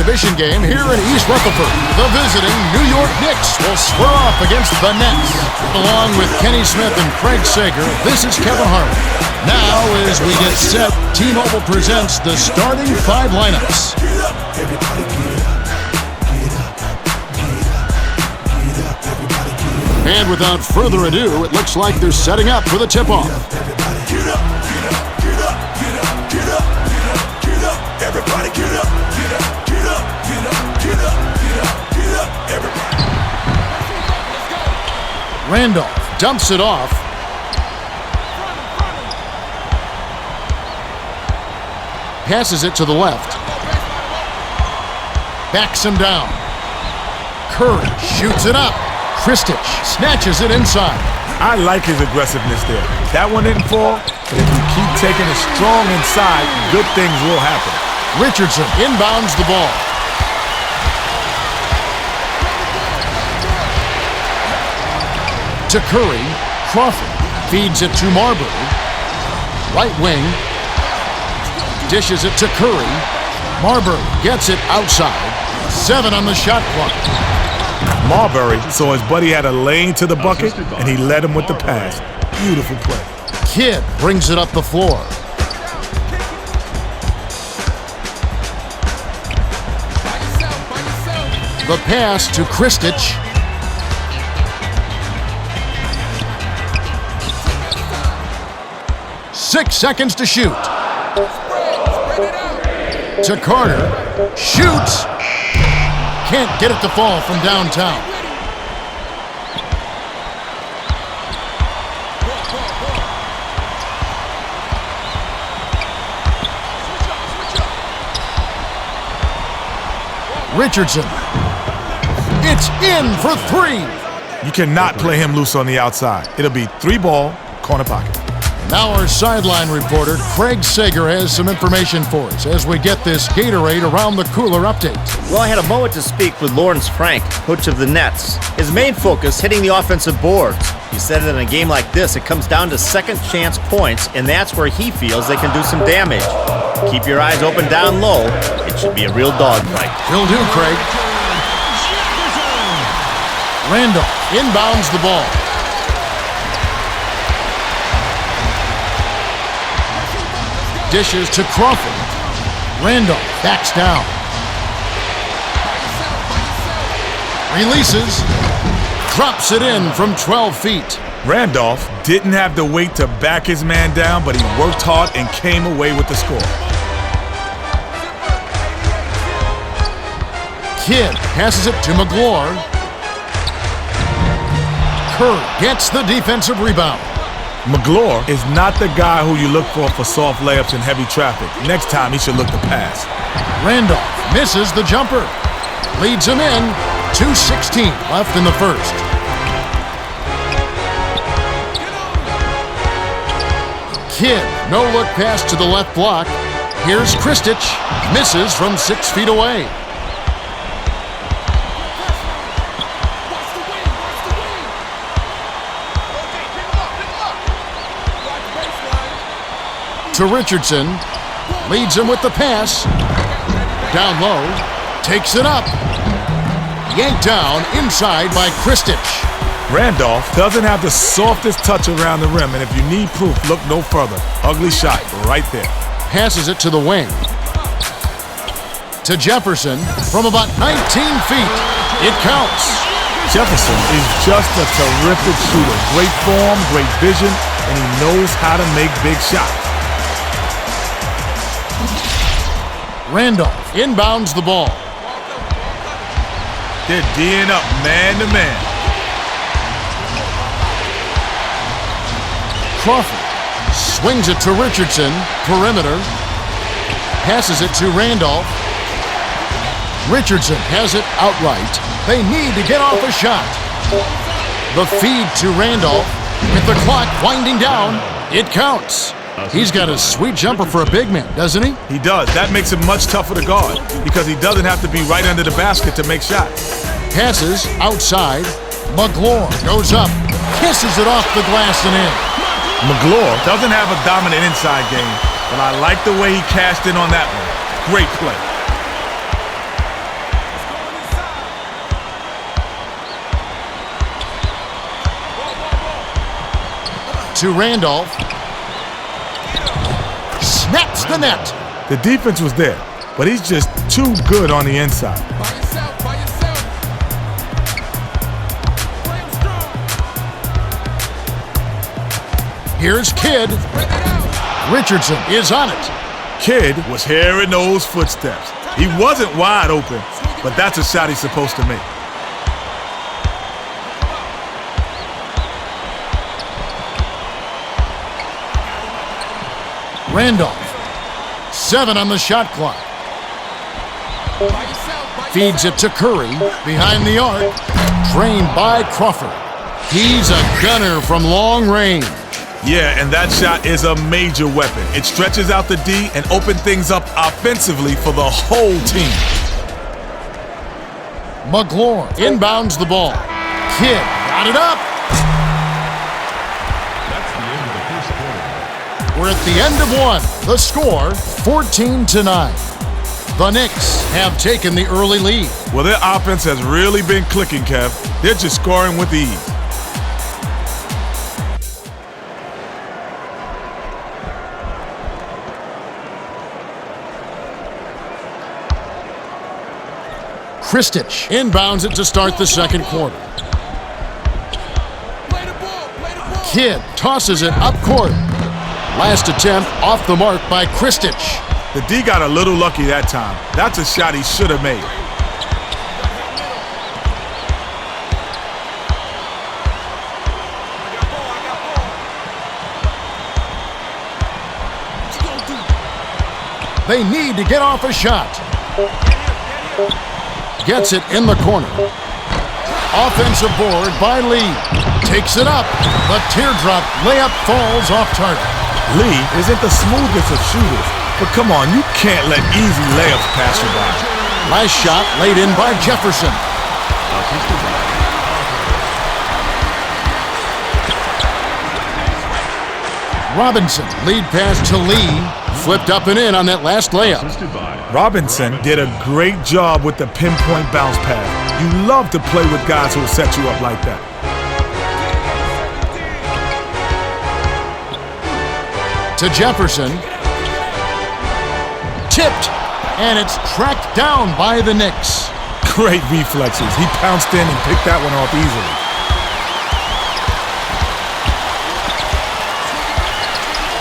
exhibition game here in East Rutherford. The visiting New York Knicks will square off against the Nets. Along with Kenny Smith and Craig Sager, this is Kevin Harlan. Now, as we get set, T-Mobile presents the starting five lineups. And without further ado, it looks like they're setting up for the tip-off. Everybody get up, get up, get up, get up, get up, get up, get up, everybody. Randolph dumps it off. Passes it to the left. Backs him down. Curry shoots it up. Kristich snatches it inside. I like his aggressiveness there. That one didn't fall, but if you keep taking it strong inside, good things will happen. Richardson inbounds the ball. To Curry. Crawford feeds it to Marbury. Right wing. Dishes it to Curry. Marbury gets it outside. 7 on the shot clock. Marbury saw his buddy had a lane to the bucket, and he led him with the pass. Beautiful play. Kidd brings it up the floor. The pass to Kristich. Six seconds to shoot. To Carter. Shoots. Can't get it to fall from downtown. Richardson. It's in for 3. You cannot play him loose on the outside. It'll be 3-ball, corner pocket. Now our sideline reporter, Craig Sager, has some information for us as we get this Gatorade Around the Cooler update. Well, I had a moment to speak with Lawrence Frank, coach of the Nets. His main focus, hitting the offensive boards. He said that in a game like this, it comes down to second chance points, and that's where he feels they can do some damage. Keep your eyes open down low. It should be a real dogfight. Will do, Craig. Randolph inbounds the ball. Dishes to Crawford. Randolph backs down. Releases. Drops it in from 12 feet. Randolph didn't have the weight to back his man down, but he worked hard and came away with the score. Kidd passes it to McGlure. Curry gets the defensive rebound. McGlure is not the guy who you look for soft layups in heavy traffic. Next time, he should look to pass. Randolph misses the jumper. Leads him in. 2:16 left in the first. Kidd, no-look pass to the left block. Here's Kristich. Misses from 6 feet away. To Richardson, leads him with the pass. Down low, takes it up. Yanked down inside by Kristich. Randolph doesn't have the softest touch around the rim, and if you need proof, look no further. Ugly shot right there. Passes it to the wing. To Jefferson from about 19 feet. It counts. Jefferson is just a terrific shooter. Great form, great vision, and he knows how to make big shots. Randolph inbounds the ball. They're D'ing up man to man. Crawford swings it to Richardson. Perimeter. Passes it to Randolph. Richardson has it outright. They need to get off a shot. The feed to Randolph. With the clock winding down, it counts. He's got a sweet jumper for a big man, doesn't he? He does. That makes him much tougher to guard because he doesn't have to be right under the basket to make shots. Passes outside. McGlure goes up. Kisses it off the glass and in. McGlure doesn't have a dominant inside game, but I like the way he cashed in on that one. Great play. to Randolph. Snaps the net. The defense was there, but he's just too good on the inside. By yourself. Play him strong. Here's Kidd. Richardson is on it. Kidd was hearing those footsteps. He wasn't wide open, but that's a shot he's supposed to make. Randolph. 7 on the shot clock. Feeds it to Curry. Behind the arc. Drained by Crawford. He's a gunner from long range. Yeah, and that shot is a major weapon. It stretches out the D and opens things up offensively for the whole team. McLaurin inbounds the ball. Kidd got it up. We're at the end of one. The score, 14-9. The Knicks have taken the early lead. Well, their offense has really been clicking, Kev. They're just scoring with ease. Kristich inbounds it to start the second quarter. Kidd tosses it up court. Last attempt off the mark by Kristich. The D got a little lucky that time. That's a shot he should have made. They need to get off a shot. Gets it in the corner. Offensive board by Lee. Takes it up. The teardrop layup falls off target. Lee isn't the smoothest of shooters, but come on, you can't let easy layups pass you by. Last shot laid in by Jefferson. Robinson, lead pass to Lee. Flipped up and in on that last layup. Robinson did a great job with the pinpoint bounce pass. You love to play with guys who will set you up like that. To Jefferson. Tipped, and it's tracked down by the Knicks. Great reflexes. He pounced in and picked that one off easily.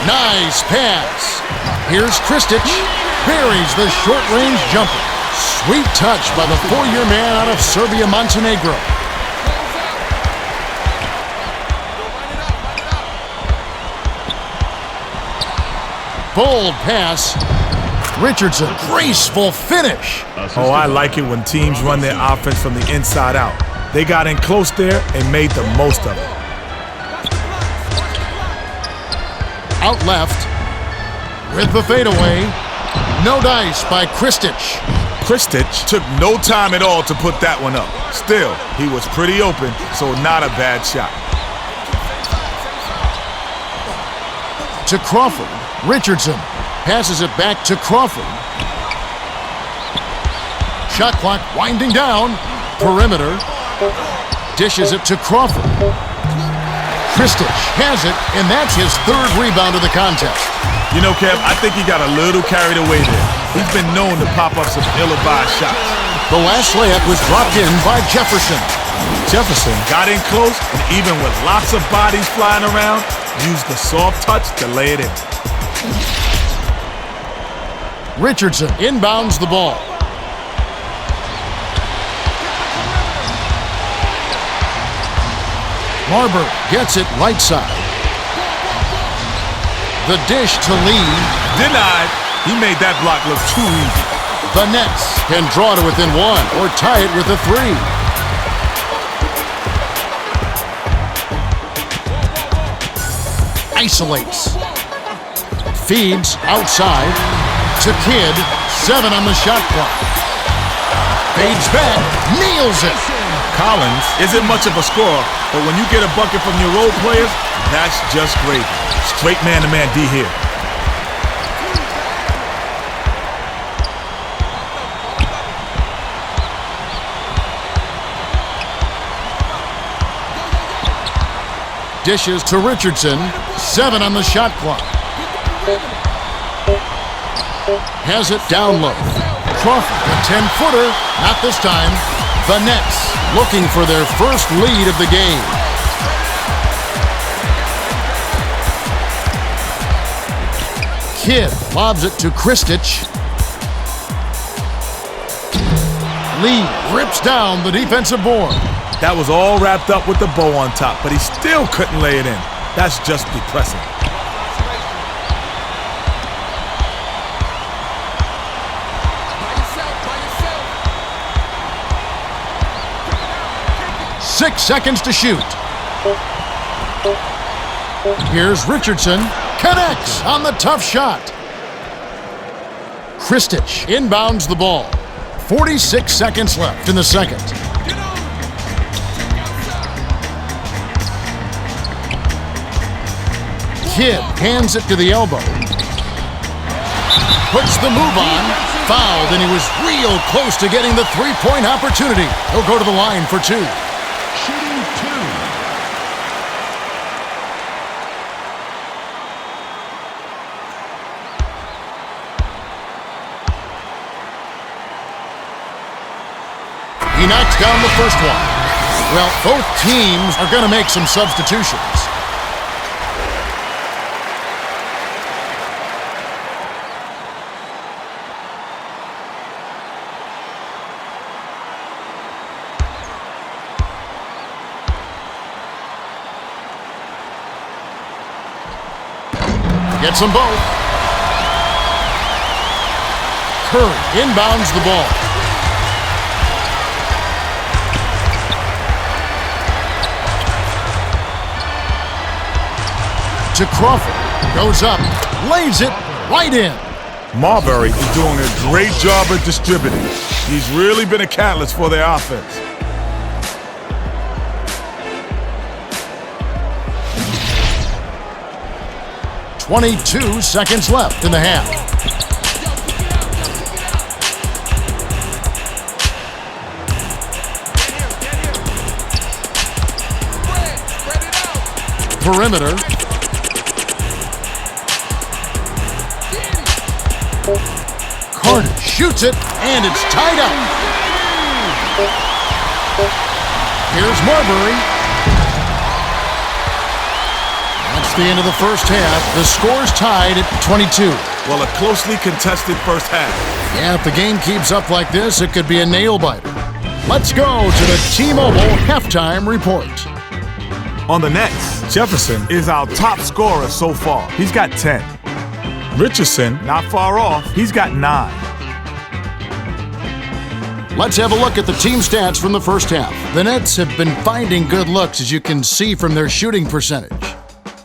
Nice pass. Here's Kristich. Buries the short-range jumper. Sweet touch by the 4-year man out of Serbia, Montenegro. Bold pass. Richardson, graceful finish. Oh, I like it when teams run their offense from the inside out. They got in close there and made the most of it. Out left. With the fadeaway. No dice by Kristich. Kristich took no time at all to put that one up. Still, he was pretty open, so not a bad shot. To Crawford. Richardson passes it back to Crawford. Shot clock winding down. Perimeter. Dishes it to Crawford. Kristich has it, and that's his third rebound of the contest. You know, Kev, I think he got a little carried away there. He's been known to pop up some ill-advised shots. The last layup was dropped in by Jefferson. Jefferson got in close, and even with lots of bodies flying around, used the soft touch to lay it in. Richardson inbounds the ball. Marber gets it right side. The dish to Lee. Denied. He made that block look too easy. The Nets can draw to within one or tie it with a 3. Isolates. Feeds outside to Kidd. 7 on the shot clock. Fades back. Nails it. Collins isn't much of a scorer, but when you get a bucket from your role players, that's just great. Straight man-to-man D here. Dishes to Richardson. 7 on the shot clock. Has it down low. Crawford, a 10-footer. Not this time. The Nets looking for their first lead of the game. Kidd lobs it to Kristich. Lee rips down the defensive board. That was all wrapped up with the bow on top, but he still couldn't lay it in. That's just depressing. Six seconds to shoot. Here's Richardson. Connects on the tough shot. Kristich inbounds the ball. 46 seconds left in the second. Kidd hands it to the elbow. Puts the move on. Fouled, and he was real close to getting the three-point opportunity. He'll go to the line for 2. Shooting 2. He knocks down the first one. Well, both teams are going to make some substitutions. Gets them both. Curry inbounds the ball. To Crawford. Goes up. Lays it right in. Marbury is doing a great job at distributing. He's really been a catalyst for their offense. .22 seconds left in the half. Perimeter. Carter shoots it, and it's tied up. Here's Marbury. That's the end of the first half. The score's tied at 22. Well, a closely contested first half. Yeah, if the game keeps up like this, it could be a nail-biter. Let's go to the T-Mobile halftime report. On the Nets, Jefferson is our top scorer so far. He's got 10. Richardson, not far off, he's got 9. Let's have a look at the team stats from the first half. The Nets have been finding good looks, as you can see from their shooting percentage.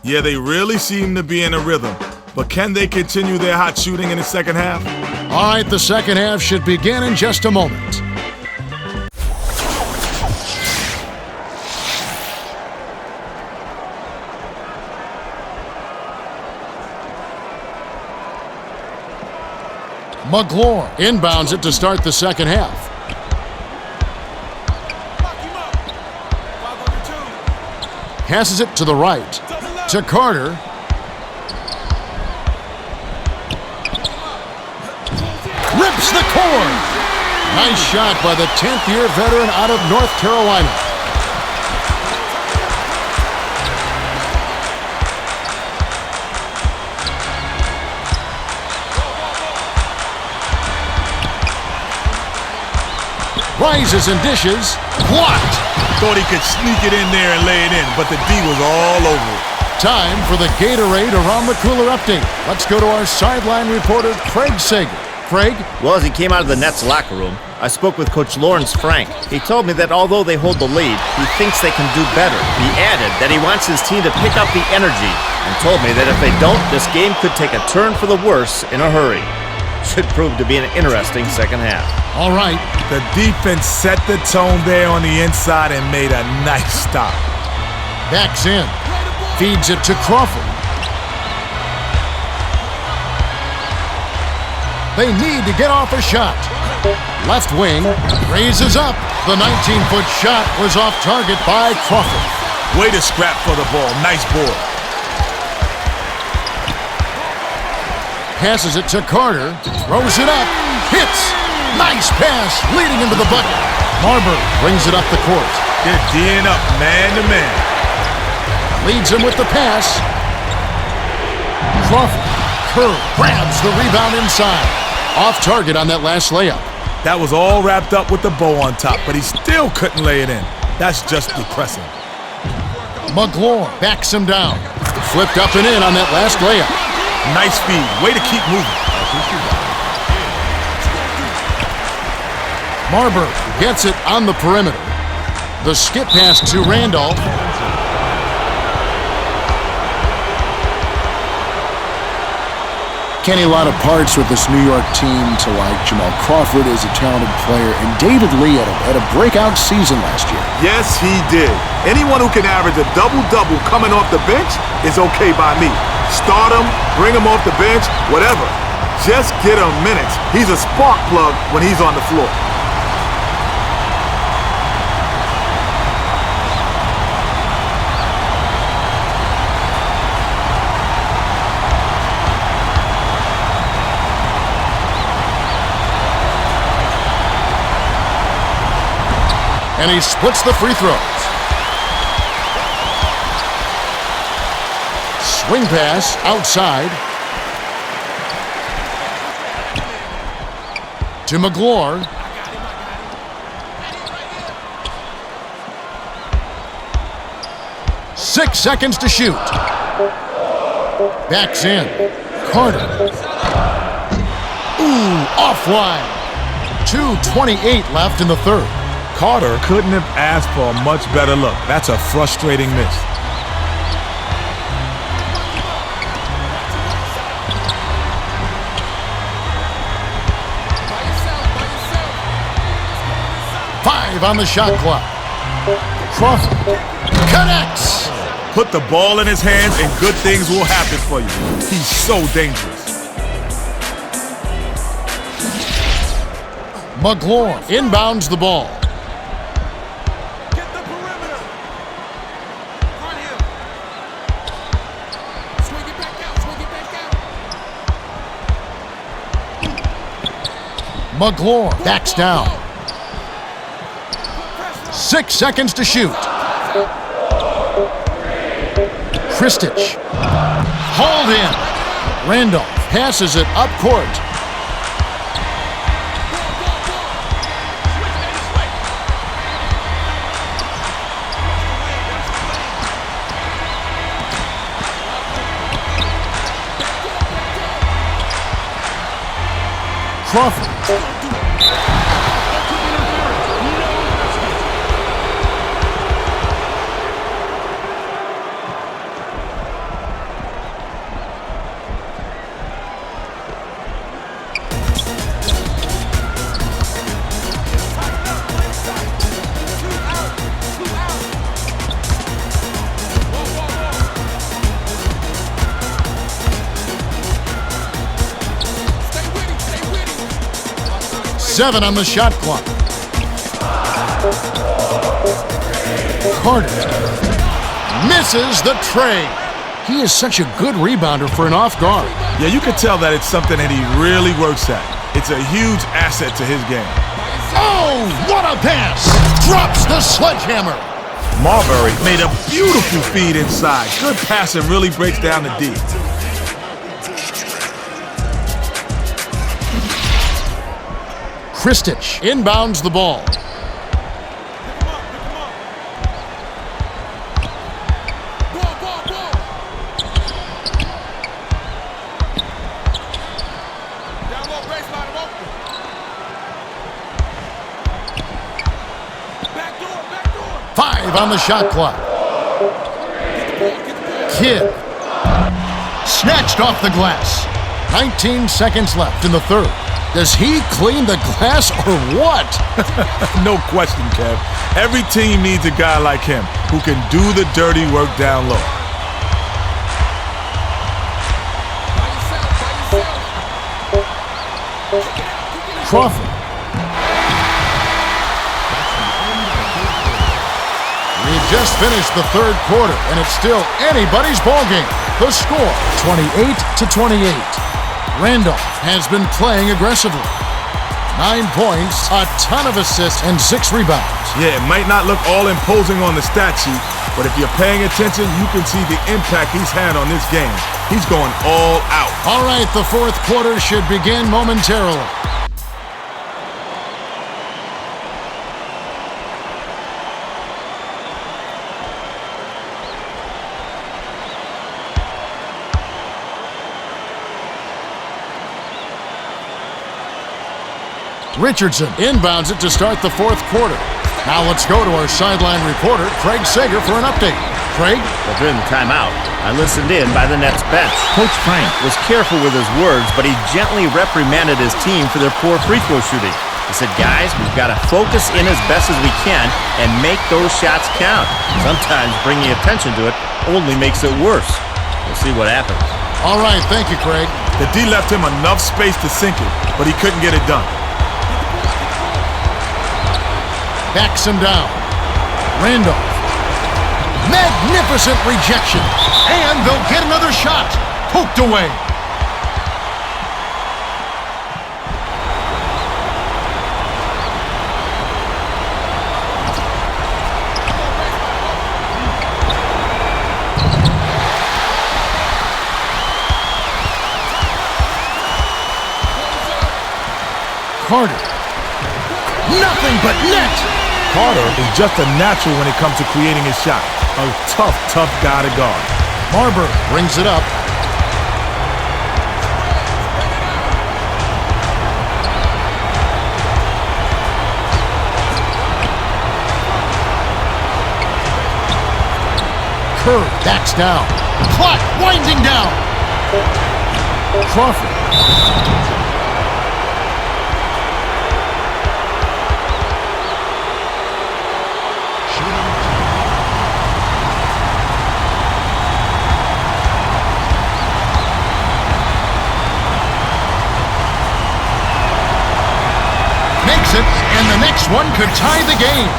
Yeah, they really seem to be in a rhythm. But can they continue their hot shooting in the second half? All right, the second half should begin in just a moment. McLaurin inbounds it to start the second half. Passes it to the right. To Carter. Rips the cord. Nice shot by the 10th-year veteran out of North Carolina. Rises and dishes. Blocked. Thought he could sneak it in there and lay it in, but the D was all over it. Time for the Gatorade Around the Cooler update. Let's go to our sideline reporter, Craig Sager. Craig? Well, as he came out of the Nets locker room, I spoke with Coach Lawrence Frank. He told me that although they hold the lead, he thinks they can do better. He added that he wants his team to pick up the energy and told me that if they don't, this game could take a turn for the worse in a hurry. Should prove to be an interesting second half. All right. The defense set the tone there on the inside and made a nice stop. Backs in. Feeds it to Crawford. They need to get off a shot. Left wing raises up. The 19-foot shot was off target by Crawford. Way to scrap for the ball. Nice board. Passes it to Carter. Throws it up. Hits. Nice pass leading into the bucket. Marbury brings it up the court. They're D'ing up man to man. Leads him with the pass. Crawford. Curry grabs the rebound inside. Off target on that last layup. That was all wrapped up with the bow on top, but he still couldn't lay it in. That's just depressing. McLaurin backs him down. Flipped up and in on that last layup. Nice speed. Way to keep moving. Marbury gets it on the perimeter. The skip pass to Randolph. Kenny, a lot of parts with this New York team to like. Jamal Crawford is a talented player, and David Lee had a breakout season last year. Yes, he did. Anyone who can average a double-double coming off the bench is okay by me. Start him, bring him off the bench, whatever. Just get him minutes. He's a spark plug when he's on the floor. And he splits the free throws. Swing pass outside. To McLaurin. Six seconds to shoot. Backs in. Carter. Ooh, offline. 2:28 left in the third. Carter couldn't have asked for a much better look. That's a frustrating miss. Five on the shot clock. Crawford connects. Put the ball in his hands and good things will happen for you. He's so dangerous. McLaurin inbounds the ball. McLaurin backs down. 6 seconds to shoot. Kristich. Hauled in. Randolph passes it up court. Crawford. Seven on the shot clock. Carter misses the tray. He is such a good rebounder for an off guard. Yeah, you can tell that it's something that he really works at. It's a huge asset to his game. Oh, what a pass! Drops the sledgehammer. Marbury made a beautiful feed inside. Good passing really breaks down the D. Kristich inbounds the ball. Five on the shot clock. Kidd. Snatched off the glass. 19 seconds left in the third. Does he clean the glass or what? No question, Kev. Every team needs a guy like him who can do the dirty work down low. Crawford. We just finished the third quarter, and it's still anybody's ballgame. The score, 28-28. Randolph has been playing aggressively. 9 points, a ton of assists, and 6 rebounds. Yeah, it might not look all imposing on the stat sheet, but if you're paying attention, you can see the impact he's had on this game. He's going all out. All right, the fourth quarter should begin momentarily. Richardson inbounds it to start the fourth quarter. Now let's go to our sideline reporter, Craig Sager, for an update. Craig? Well, during the timeout, I listened in by the Nets bench. Coach Frank was careful with his words, but he gently reprimanded his team for their poor free throw shooting. He said, guys, we've got to focus in as best as we can and make those shots count. Sometimes bringing attention to it only makes it worse. We'll see what happens. All right, thank you, Craig. The D left him enough space to sink it, but he couldn't get it done. Backs him down. Randolph. Magnificent rejection. And they'll get another shot. Poked away. Carter. Nothing but net. Carter is just a natural when it comes to creating his shot. A tough guy to guard. Marbury brings it up. Curry backs down. Clock winding down. Crawford. And the next one could tie the game.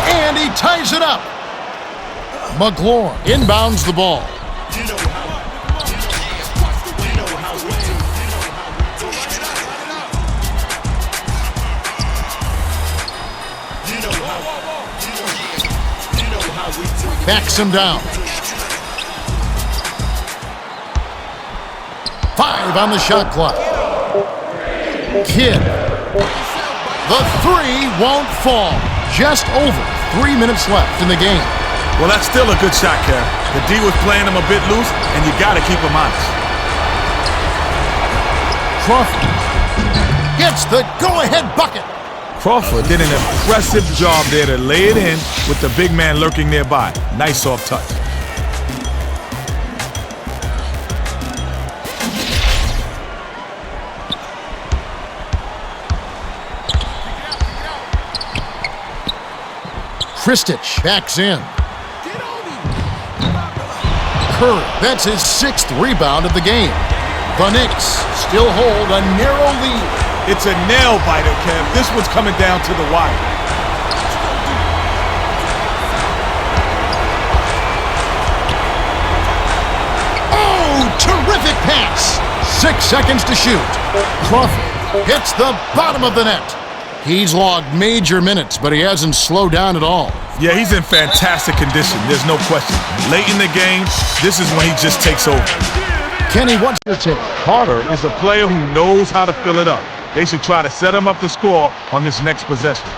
And he ties it up. McLaurin inbounds the ball. Backs him down. 5 on the shot clock. Kidd. The 3 won't fall. Just over 3 minutes left in the game. Well, that's still a good shot, Kev. The D was playing him a bit loose, and you got to keep him honest. Crawford gets the go-ahead bucket. Crawford did an impressive job there to lay it in with the big man lurking nearby. Nice soft touch. Kristich backs in. Curry, that's his 6th rebound of the game. The Knicks still hold a narrow lead. It's a nail-biter, Kev. This one's coming down to the wire. Oh, terrific pass. 6 seconds to shoot. Crawford hits the bottom of the net. He's logged major minutes, but he hasn't slowed down at all. Yeah, he's in fantastic condition. There's no question. Late in the game, this is when he just takes over. Kenny, what's your take? Carter is a player who knows how to fill it up. They should try to set him up to score on this next possession.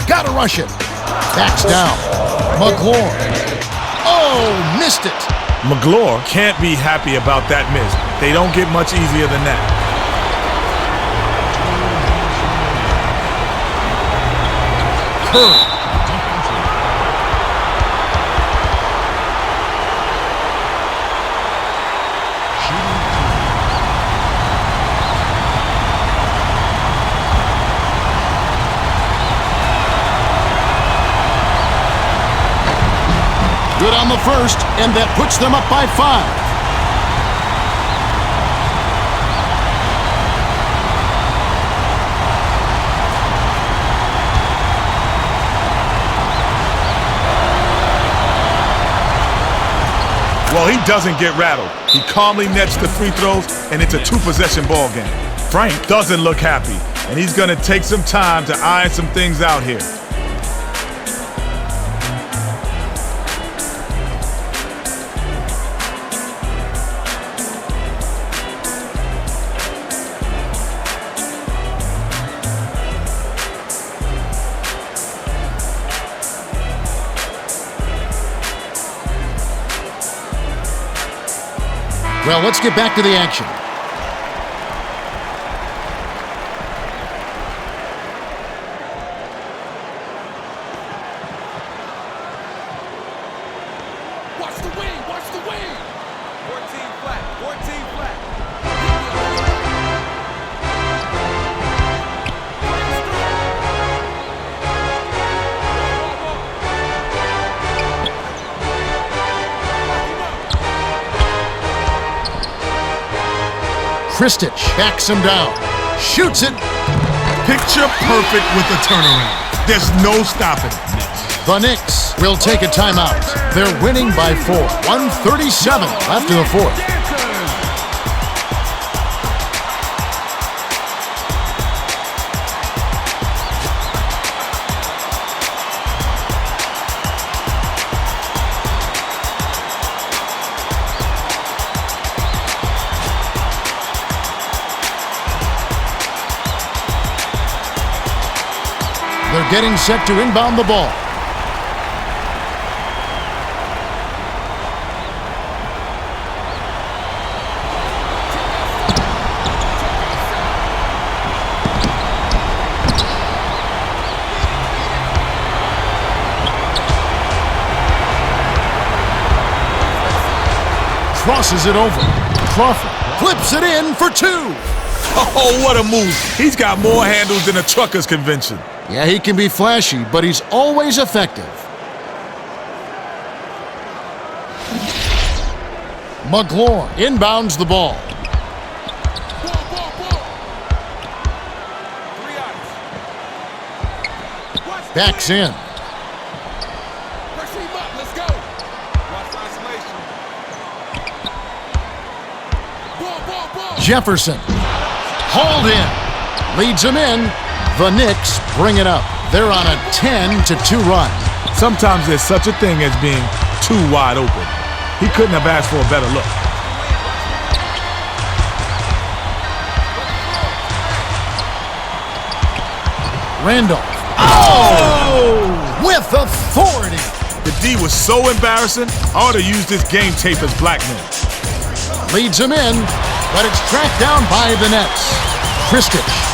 Gotta rush it. Backs down. McLaurin. Oh, missed it. McLaurin can't be happy about that miss. They don't get much easier than that. Curry. Good on the first, and that puts them up by 5. Well, he doesn't get rattled. He calmly nets the free throws, and it's a 2-possession ball game. Frank doesn't look happy, and he's going to take some time to iron some things out here. Well, let's get back to the action. Watch the wing, watch the wing. 14 flat, 14 flat. Kristich backs him down. Shoots it. Picture perfect with the turnaround. There's no stopping it. The Knicks will take a timeout. They're winning by 4. 1:37 left in the fourth. They're getting set to inbound the ball. Crosses it over. Crawford flips it in for 2. Oh, what a move. He's got more handles than a truckers convention. Yeah, he can be flashy, but he's always effective. McLaurin inbounds the ball. Backs in. Let's go. Watch isolation. Ball. Jefferson. Hauled in. Leads him in. The Knicks bring it up. They're on a 10-2 run. Sometimes there's such a thing as being too wide open. He couldn't have asked for a better look. Randolph. Oh! With authority. The D was so embarrassing, I ought to use this game tape as blackmail. Leads him in, but it's tracked down by the Nets. Kristich.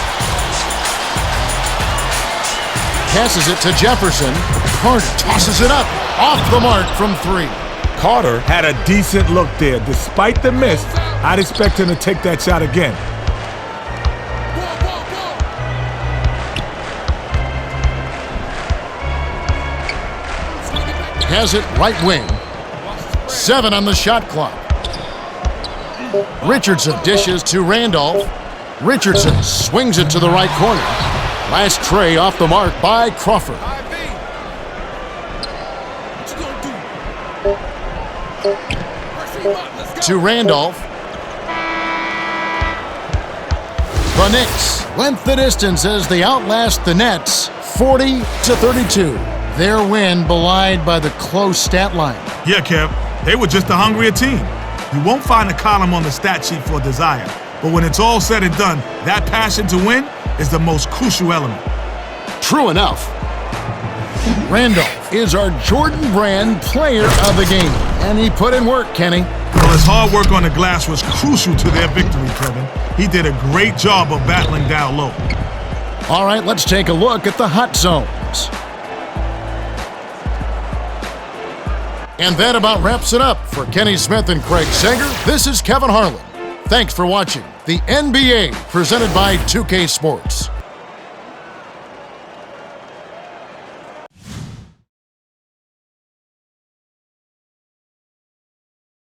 Passes it to Jefferson. Carter tosses it up. Off the mark from 3. Carter had a decent look there. Despite the miss, I'd expect him to take that shot again. Has it right wing. 7 on the shot clock. Richardson dishes to Randolph. Richardson swings it to the right corner. Last tray off the mark by Crawford. To Randolph. The Knicks went the distance as they outlast the Nets 40-32. Their win belied by the close stat line. Yeah, Kev, they were just a hungrier team. You won't find a column on the stat sheet for desire, but when it's all said and done, that passion to win is the most crucial element. True enough. Randolph is our Jordan Brand player of the game, and he put in work, Kenny. Well, his hard work on the glass was crucial to their victory, Kevin. He did a great job of battling down low. All right, let's take a look at the hot zones. And that about wraps it up for Kenny Smith and Craig Sager. This is Kevin Harlan. Thanks for watching the NBA presented by 2K Sports.